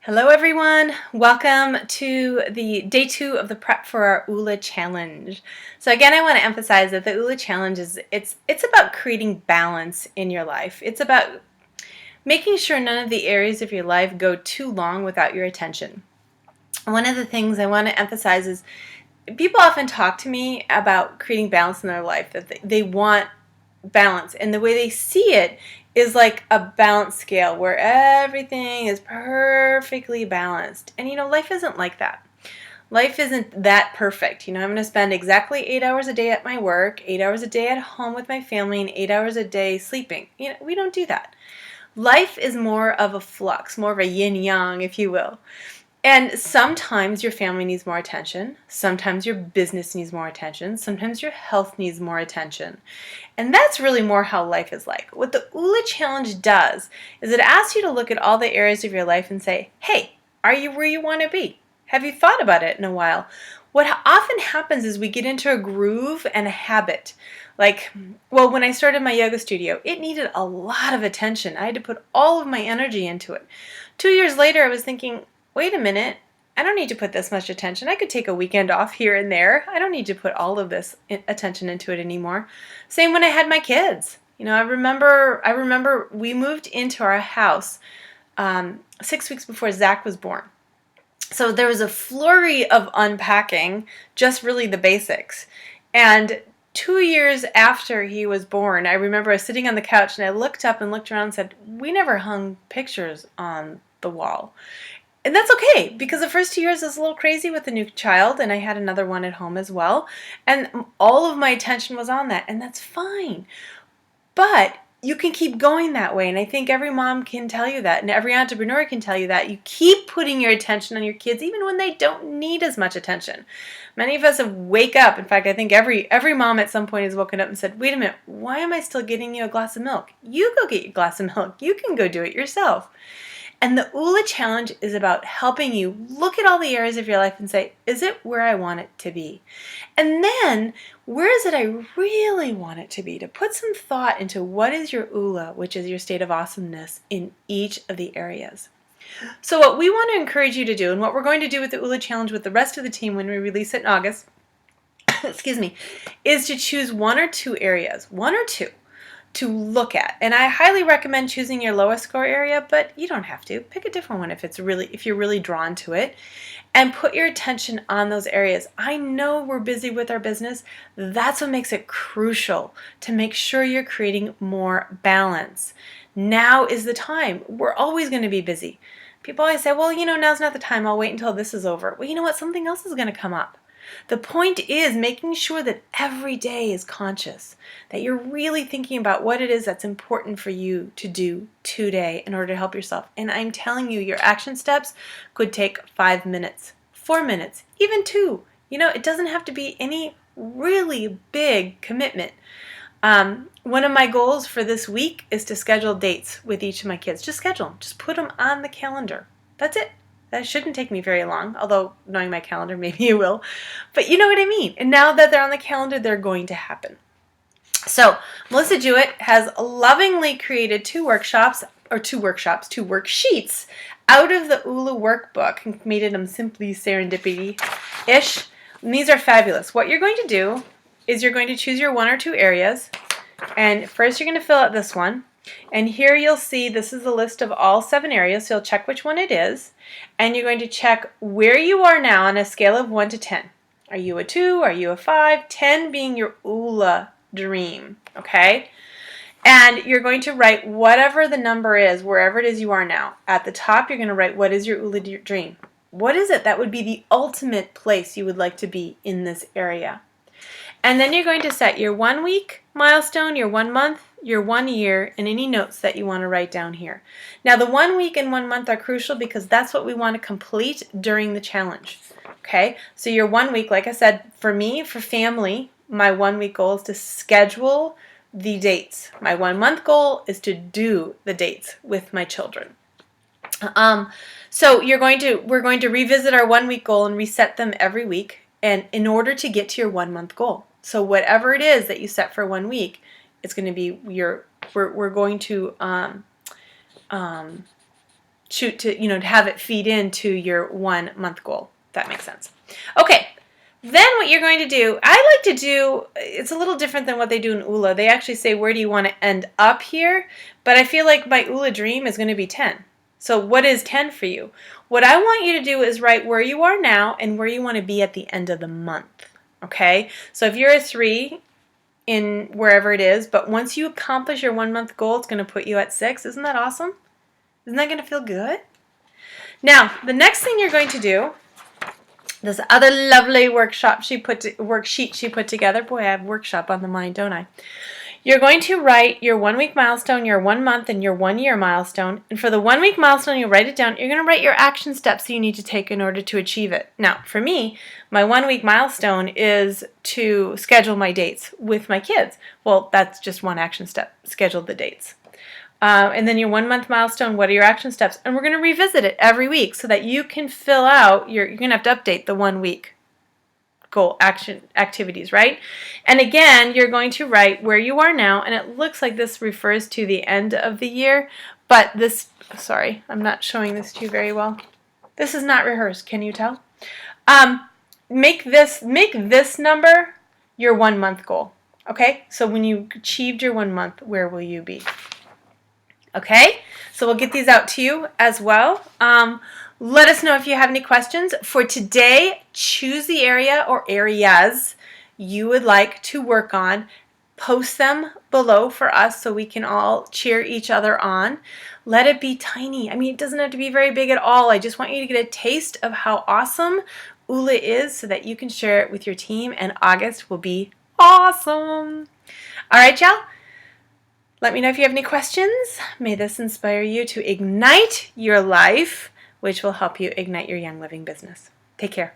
Hello everyone, welcome to the day 2 of the prep for our Oola challenge. So again, I want to emphasize that the Oola challenge it's about creating balance in your life. It's about making sure none of the areas of your life go too long without your attention. One of the things I want to emphasize is people often talk to me about creating balance in their life, that they want balance, and the way they see it is like a balance scale where everything is perfectly balanced. And life isn't like that. Life isn't that perfect. I'm going to spend exactly 8 hours a day at my work, 8 hours a day at home with my family, and 8 hours a day sleeping. We don't do that. Life is more of a flux, more of a yin-yang, if you will. And sometimes your family needs more attention. Sometimes your business needs more attention. Sometimes your health needs more attention. And that's really more how life is like. What the Oola Challenge does is it asks you to look at all the areas of your life and say, hey, are you where you want to be? Have you thought about it in a while? What often happens is we get into a groove and a habit. When I started my yoga studio, it needed a lot of attention. I had to put all of my energy into it. 2 years later, I was thinking, wait a minute, I don't need to put this much attention. I could take a weekend off here and there. I don't need to put all of this attention into it anymore. Same when I had my kids. I remember we moved into our house 6 weeks before Zach was born. So there was a flurry of unpacking, just really the basics. And 2 years after he was born, I remember I was sitting on the couch and I looked up and looked around and said, we never hung pictures on the wall. And that's okay, because the first 2 years was a little crazy with the new child, and I had another one at home as well. And all of my attention was on that, and that's fine. But you can keep going that way, and I think every mom can tell you that, and every entrepreneur can tell you that. You keep putting your attention on your kids, even when they don't need as much attention. Many of us have wake up. In fact, I think every mom at some point has woken up and said, wait a minute, why am I still getting you a glass of milk? You go get your glass of milk. You can go do it yourself. And the Oola Challenge is about helping you look at all the areas of your life and say, is it where I want it to be? And then, where is it I really want it to be? To put some thought into what is your Oola, which is your state of awesomeness, in each of the areas. So what we want to encourage you to do, and what we're going to do with the Oola Challenge with the rest of the team when we release it in August, excuse me, is to choose 1 or 2 areas, 1 or 2, to look at. And I highly recommend choosing your lowest score area, but you don't have to. Pick a different one if you're really drawn to it, and put your attention on those areas. I know we're busy with our business. That's what makes it crucial to make sure you're creating more balance. Now is the time. We're always going to be busy. People always say, well, now's not the time. I'll wait until this is over. Well, you know what? Something else is going to come up. The point is making sure that every day is conscious, that you're really thinking about what it is that's important for you to do today in order to help yourself. And I'm telling you, your action steps could take 5 minutes, 4 minutes, even 2. It doesn't have to be any really big commitment. One of my goals for this week is to schedule dates with each of my kids. Just schedule them. Just put them on the calendar. That's it. That shouldn't take me very long, although knowing my calendar, maybe it will. But you know what I mean. And now that they're on the calendar, they're going to happen. So Melissa Jewett has lovingly created 2 worksheets out of the Oola workbook and made them simply serendipity-ish. And these are fabulous. What you're going to do is you're going to choose your 1 or 2 areas. And first you're going to fill out this one. And here you'll see this is a list of all 7 areas, so you'll check which one it is. And you're going to check where you are now on a scale of 1 to 10. Are you a 2? Are you a 5? 10 being your Oola dream, okay? And you're going to write whatever the number is, wherever it is you are now. At the top, you're going to write what is your Oola dream. What is it that would be the ultimate place you would like to be in this area? And then you're going to set your 1 week milestone, your 1 month, your 1 year, and any notes that you want to write down here. Now the 1 week and 1 month are crucial because that's what we want to complete during the challenge. Okay, so your 1 week, like I said, for me, for family, my 1 week goal is to schedule the dates. My 1 month goal is to do the dates with my children. So we're going to revisit our 1 week goal and reset them every week, and in order to get to your 1 month goal. So whatever it is that you set for 1 week, it's going to be we're going to shoot to, to have it feed into your 1 month goal. If that makes sense. Okay. Then what you're going to do, I like to do, it's a little different than what they do in Oola. They actually say, where do you want to end up here? But I feel like my Oola dream is going to be 10. So what is 10 for you? What I want you to do is write where you are now and where you want to be at the end of the month. Okay? So if you're a 3 in wherever it is, but once you accomplish your 1 month goal, it's going to put you at 6. Isn't that awesome? Isn't that going to feel good? Now, the next thing you're going to do, this other lovely worksheet she put together. Boy, I have workshop on the mind, don't I? You're going to write your 1 week milestone, your 1 month, and your 1 year milestone. And for the 1 week milestone, you write it down. You're going to write your action steps that you need to take in order to achieve it. Now, for me, my 1 week milestone is to schedule my dates with my kids. Well, that's just one action step, schedule the dates. And then your 1 month milestone, what are your action steps? And we're going to revisit it every week so that you can fill out you're going to have to update the 1 week goal action activities, right? And again, you're going to write where you are now, and it looks like this refers to the end of the year, but this, sorry, I'm not showing this to you very well. This is not rehearsed, can you tell? Make this number your 1 month goal, okay? So when you achieved your 1 month, where will you be? Okay, so we'll get these out to you as well. Let us know if you have any questions. For today, choose the area or areas you would like to work on. Post them below for us so we can all cheer each other on. Let it be tiny. I mean, it doesn't have to be very big at all. I just want you to get a taste of how awesome Oola is so that you can share it with your team, and August will be awesome. All right, y'all. Let me know if you have any questions. May this inspire you to ignite your life, which will help you ignite your Young Living business. Take care.